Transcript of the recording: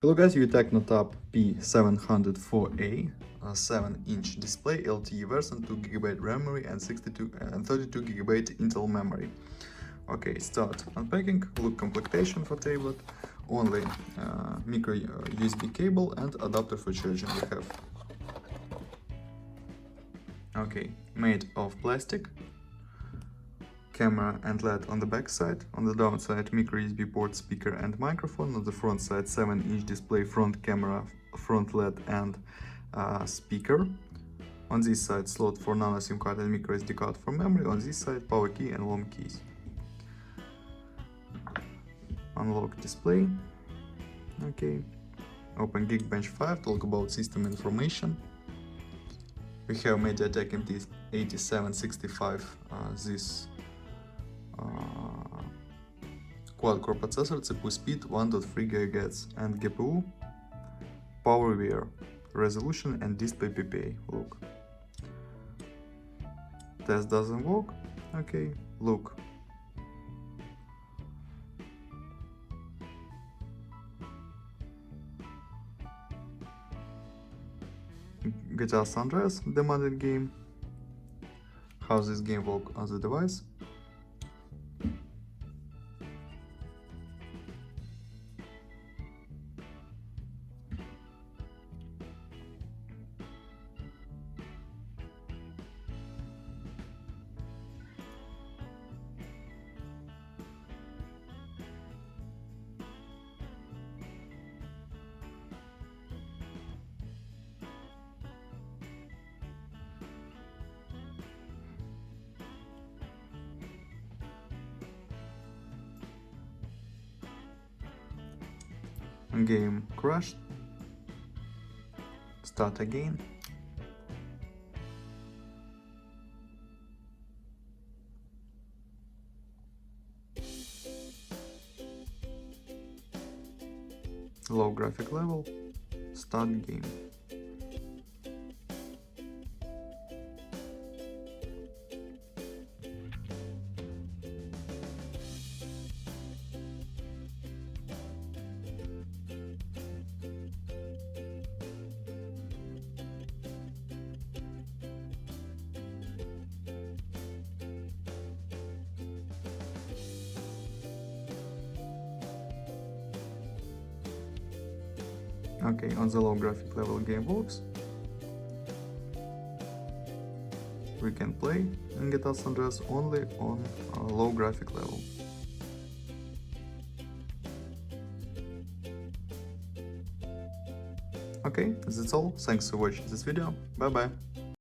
Hello guys, you Tecno Tab P704A, a 7-inch display, LTE version, 2GB memory and 32GB Intel memory. Okay, start unpacking. Look, complementation for tablet, only micro USB cable and adapter for charging we have. Okay, made of plastic. Camera and LED on the back side. On the downside, micro USB port, speaker and microphone. On the front side, 7-inch display, front camera, front LED and speaker. On this side, slot for nano SIM card and micro SD card for memory. On this side, power key and LOM keys. Unlock display. Okay. Open Geekbench 5, talk about system information. We have MediaTek MT 8765, this quad-core processor, CPU speed 1.3 GHz and GPU PowerVR, resolution and display PPA. Look, test doesn't work. Okay, look, GTA San Andreas, the modern game. How this game works on the device. Game crashed. Start again. Low graphic level. Start game. Okay, on the low graphic level game works. We can play in GTA San Andreas only on a low graphic level. Okay, that's all. Thanks for watching this video. Bye bye.